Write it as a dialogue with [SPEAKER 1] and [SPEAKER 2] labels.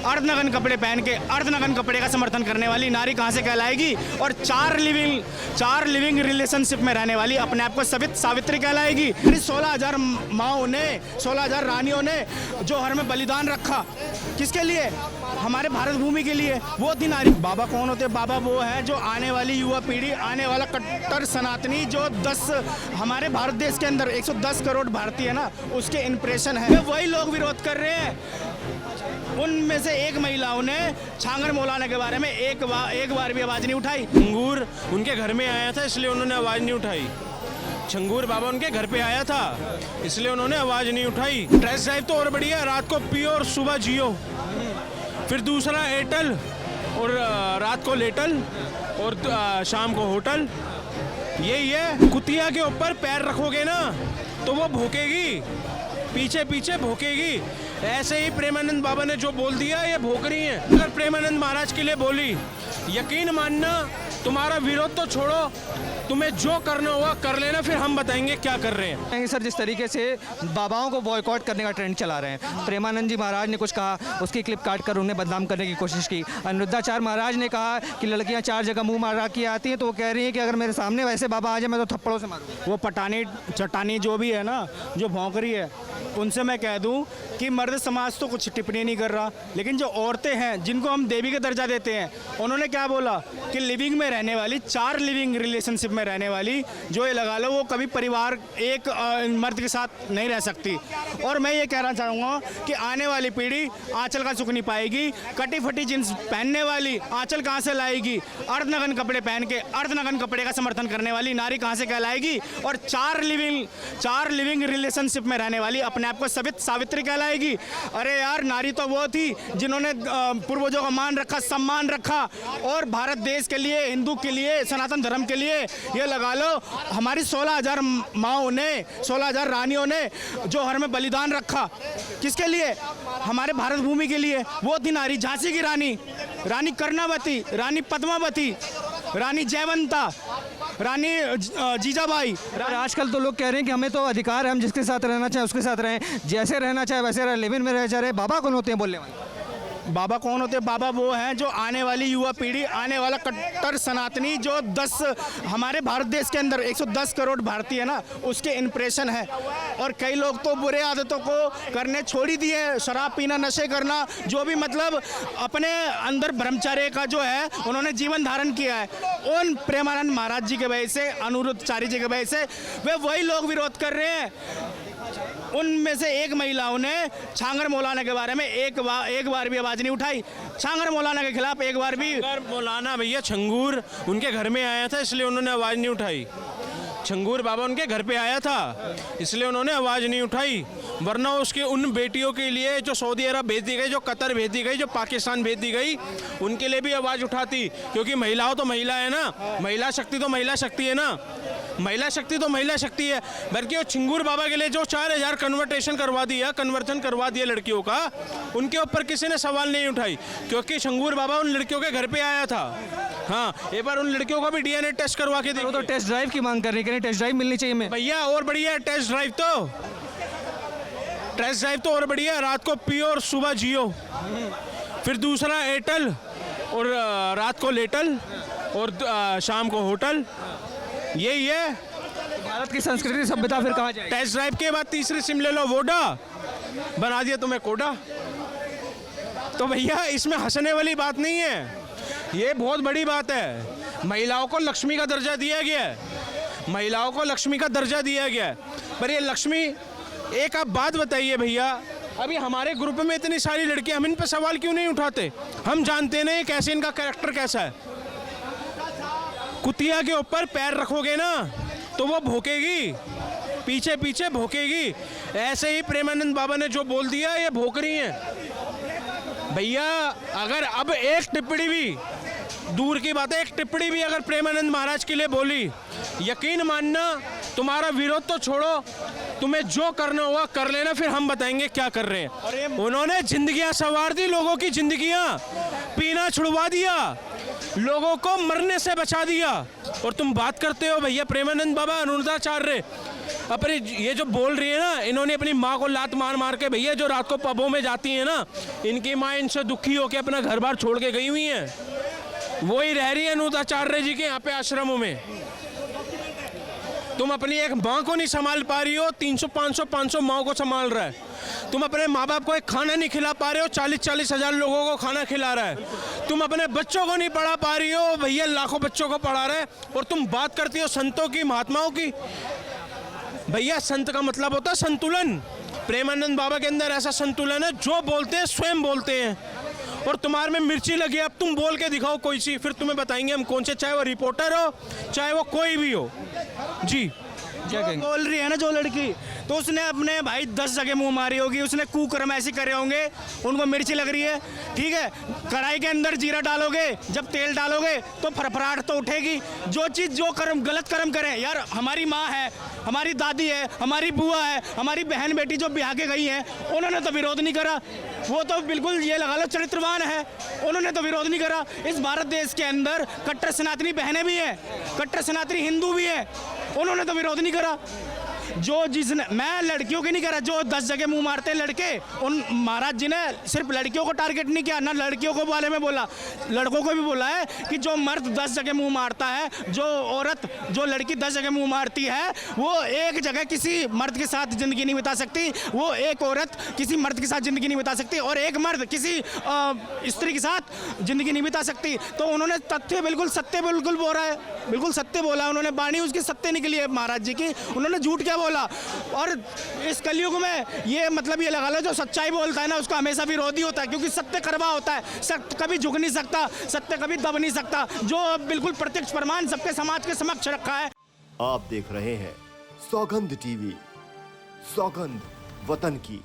[SPEAKER 1] अर्धनग्न कपड़े पहन के अर्धनग्न कपड़े का समर्थन करने वाली नारी कहाँ से कहलाएगी? और चार लिविंग रिलेशनशिप में रहने वाली अपने आप को सावित्री कहलाएगी? 16,000 माओं ने, 16,000 रानियों ने जो हर में बलिदान रखा, किसके लिए? हमारे भारत भूमि के लिए। वो थी नारी। बाबा कौन होते? बाबा वो है जो आने वाली युवा पीढ़ी, आने वाला कट्टर सनातनी जो हमारे भारत देश के अंदर 110 करोड़ भारतीय है ना, उसके इंप्रेशन है। वही लोग विरोध कर रहे हैं। उनमें से एक महिलाओं ने छांगर मौलाना के बारे में एक बार भी आवाज नहीं उठाई।
[SPEAKER 2] छंगूर उनके घर में आया था इसलिए उन्होंने आवाज नहीं उठाई। छंगूर बाबा उनके घर पे आया था इसलिए उन्होंने आवाज नहीं उठाई। टेस्ट ड्राइव तो और बढ़िया, रात को पियो और सुबह जियो। फिर दूसरा एयरटेल और रात को लेटल और शाम को होटल। यही है, कुतिया के ऊपर पैर रखोगे ना तो वो भौंकेगी, पीछे पीछे भौंकेगी। ऐसे ही प्रेमानंद बाबा ने जो बोल दिया ये भौंक रही है। अगर प्रेमानंद महाराज के लिए बोली, यकीन मानना, तुम्हारा विरोध तो छोड़ो, तुम्हें जो करना होगा कर लेना, फिर हम बताएंगे क्या कर रहे हैं।
[SPEAKER 3] सर, जिस तरीके से बाबाओं को बॉयकॉट करने का ट्रेंड चला रहे हैं, प्रेमानंद जी महाराज ने कुछ कहा, उसकी क्लिप काट कर उन्हें बदनाम करने की कोशिश की। अनिरुद्धाचार्य महाराज ने कहा कि लड़कियां 4 जगह मुंह मारा के आती हैं, तो वो कह रही हैं कि अगर मेरे सामने वैसे बाबा आ जाए मैं तो थप्पड़ों से मारूं।
[SPEAKER 1] वो पटानी चटानी जो भी है ना, जो भौंक रही है, उनसे मैं कह दूं कि मर्द समाज तो कुछ टिप्पणी नहीं कर रहा, लेकिन जो औरतें हैं जिनको हम देवी का दर्जा देते हैं, उन्होंने क्या बोला कि लिविंग में रहने वाली, 4 लिविंग रिलेशनशिप में रहने वाली, जो ये लगा लो वो कभी परिवार एक मर्द के साथ नहीं रह सकती। और मैं ये कहना चाहूँगा कि आने वाली पीढ़ी आंचल का सुख नहीं पाएगी। कटी फटी जींस पहनने वाली आंचल कहाँ से लाएगी? अर्धनग्न कपड़े पहन के अर्धनग्न कपड़े का समर्थन करने वाली नारी कहाँ से कहलाएगी? और 4 लिविंग रिलेशनशिप में रहने वाली अपने आप को सावित्री कहलाएगी? अरे यार, नारी तो वो थी जिन्होंने पूर्वजों का मान रखा, सम्मान रखा, और भारत देश के लिए, हिंदू के लिए, सनातन धर्म के लिए, ये लगा लो हमारी 16,000 माओं ने, 16,000 रानियों ने जो हर में बलिदान रखा, किसके लिए? हमारे भारत भूमि के लिए। वो थी नारी, झांसी की रानी, रानी कर्णावती, रानी पद्मावती, रानी जयवंता, रानी जीजाबाई।
[SPEAKER 3] आजकल तो लोग कह रहे हैं कि हमें तो अधिकार है, हम जिसके साथ रहना चाहे उसके साथ रहें, जैसे रहना चाहे वैसे रहे, लिव इन में रह जा रहे। बाबा कौन होते हैं बोलने वाले?
[SPEAKER 1] बाबा कौन होते हैं? बाबा वो हैं जो आने वाली युवा पीढ़ी, आने वाला कट्टर सनातनी जो हमारे भारत देश के अंदर 110 करोड़ भारतीय है ना, उसके इंप्रेशन है। और कई लोग तो बुरे आदतों को करने छोड़ ही दिए, शराब पीना, नशे करना, जो भी मतलब अपने अंदर ब्रह्मचर्य का जो है उन्होंने जीवन धारण किया है। उन प्रेमानंद महाराज जी के वजह से, अनिरुद्धाचार्य जी के वजह से वे वही लोग विरोध कर रहे हैं। उनमें से एक महिलाओं ने छांगर मौलाना के बारे में एक बार भी आवाज नहीं उठाई। छांगर मौलाना के खिलाफ एक बार भी।
[SPEAKER 2] मौलाना भैया छंगूर उनके घर में आया था इसलिए उन्होंने आवाज नहीं उठाई। छंगूर बाबा उनके घर पे आया था इसलिए उन्होंने आवाज नहीं उठाई, वरना उसके उन बेटियों के लिए जो सऊदी अरब भेज दी गई, जो कतर भेज दी गई, जो पाकिस्तान भेज दी गई, उनके लिए भी आवाज उठाती। क्योंकि महिलाओं तो महिला है ना, महिला शक्ति तो महिला शक्ति है ना, महिला शक्ति तो महिला शक्ति है। बल्कि वो छंगूर बाबा के लिए जो 4,000 कन्वर्जन करवा दिया लड़कियों का, उनके ऊपर किसी ने सवाल नहीं उठाई, क्योंकि छंगूर बाबा उन लड़कियों के घर पे आया था। हाँ, एक बार उन लड़कियों का भी DNA टेस्ट करवा के देखो।
[SPEAKER 3] तो टेस्ट ड्राइव की मांग कर रही है, टेस्ट ड्राइव मिलनी चाहिए। मैं
[SPEAKER 2] भैया और बढ़िया टेस्ट ड्राइव तो और बढ़िया, रात को पियो और सुबह जियो। फिर दूसरा एयरटेल और रात को लेटल और शाम को होटल। यही है
[SPEAKER 3] भारत की संस्कृति सभ्यता। फिर कहाँ जाए?
[SPEAKER 2] टेस्ट ड्राइव के बाद तीसरी सिम ले लो, वोडा बना दिया तुम्हें कोडा। तो भैया इसमें हंसने वाली बात नहीं है, ये बहुत बड़ी बात है। महिलाओं को लक्ष्मी का दर्जा दिया गया है, महिलाओं को लक्ष्मी का दर्जा दिया गया है। पर ये लक्ष्मी, एक आप बात बताइए भैया, अभी हमारे ग्रुप में इतनी सारी लड़कियां, हम इन पे सवाल क्यों नहीं उठाते? हम जानते नहीं कैसे इनका कैरेक्टर कैसा है। कुतिया के ऊपर पैर रखोगे ना तो वो भौंकेगी, पीछे पीछे भौंकेगी। ऐसे ही प्रेमानंद बाबा ने जो बोल दिया ये भौंक रही हैं। भैया अगर अब एक टिप्पणी भी, दूर की बात है, एक टिप्पणी भी अगर प्रेमानंद महाराज के लिए बोली, यकीन मानना, तुम्हारा विरोध तो छोड़ो, तुम्हें जो करना होगा कर लेना, फिर हम बताएंगे क्या कर रहे हैं। उन्होंने जिंदगियां संवार दी, लोगों की जिंदगियां, पीना छुड़वा दिया, लोगों को मरने से बचा दिया। और तुम बात करते हो भैया प्रेमानंद बाबा अनुरुद्धाचार्य अपने ये जो बोल रही है ना, इन्होंने अपनी माँ को लात मार मार के भैया जो रात को पबों में जाती है ना, इनकी माँ इनसे दुखी होकर अपना घर बार छोड़ के गई हुई है, वही रह रही है अनुरुद्धाचार्य जी के यहाँ पे आश्रमों में। तुम अपनी एक माँ को नहीं संभाल पा रही हो, 300-500 माँ को संभाल रहा है। तुम अपने माँ बाप को एक खाना नहीं खिला पा रहे हो, 40-40 हज़ार लोगों को खाना खिला रहा है। तुम अपने बच्चों को नहीं पढ़ा पा रही हो, भैया लाखों बच्चों को पढ़ा रहा है। और तुम बात करती हो संतों की, महात्माओं की। भैया संत का मतलब होता है संतुलन। प्रेमानंद बाबा के अंदर ऐसा संतुलन है, जो बोलते हैं स्वयं बोलते हैं। और तुम्हारे में मिर्ची लगी, अब तुम बोल के दिखाओ कोई सी, फिर तुम्हें बताएंगे हम कौन से, चाहे वो रिपोर्टर हो चाहे वो कोई भी हो। जी
[SPEAKER 3] क्या कहेंगे?
[SPEAKER 1] बोल रही है ना जो लड़की, तो उसने अपने भाई 10 जगह मुंह मारी होगी, उसने कुकर्म ऐसे करे होंगे, उनको मिर्ची लग रही है, ठीक है। कढ़ाई के अंदर जीरा डालोगे, जब तेल डालोगे तो फरफराहट तो उठेगी। जो चीज़ जो कर्म गलत कर्म करें, यार हमारी माँ है, हमारी दादी है, हमारी बुआ है, हमारी बहन बेटी जो ब्याह के गई हैं, उन्होंने तो विरोध नहीं करा। वो तो बिल्कुल ये लगा लो चरित्रवान है, उन्होंने तो विरोध नहीं करा। इस भारत देश के अंदर कट्टर सनातनी बहनें भी हैं, कट्टर सनातनी हिंदू भी हैं, उन्होंने तो विरोध नहीं करा। जो जिसने, मैं लड़कियों की नहीं कह रहा, जो 10 जगह मुंह मारते हैं लड़के, उन महाराज जी ने सिर्फ लड़कियों को टारगेट नहीं किया, ना लड़कियों को बारे में बोला, लड़कों को भी बोला है कि जो मर्द 10 जगह मुंह मारता है, जो औरत, जो लड़की 10 जगह मुंह मारती है, वो एक जगह किसी मर्द के साथ ज़िंदगी नहीं बिता सकती, वो एक औरत किसी मर्द के साथ ज़िंदगी नहीं बिता सकती, और एक मर्द किसी स्त्री के साथ ज़िंदगी नहीं बिता सकती। तो उन्होंने तथ्य बिल्कुल सत्य बिल्कुल बोला है, बिल्कुल सत्य बोला उन्होंने, बाणी उसकी सत्य निकली है महाराज जी की, उन्होंने झूठ क्या बोला। और इस कलयुग में ये मतलब ये लगा लो, जो सच्चाई बोलता है ना उसका हमेशा विरोधी होता है, क्योंकि सत्य कड़वा होता है, सत्य कभी झुक नहीं सकता, सत्य कभी दब नहीं सकता। जो बिल्कुल प्रत्यक्ष प्रमाण सबके समाज के समक्ष रखा है।
[SPEAKER 4] आप देख रहे हैं सौगंध टीवी, सौगंध वतन की।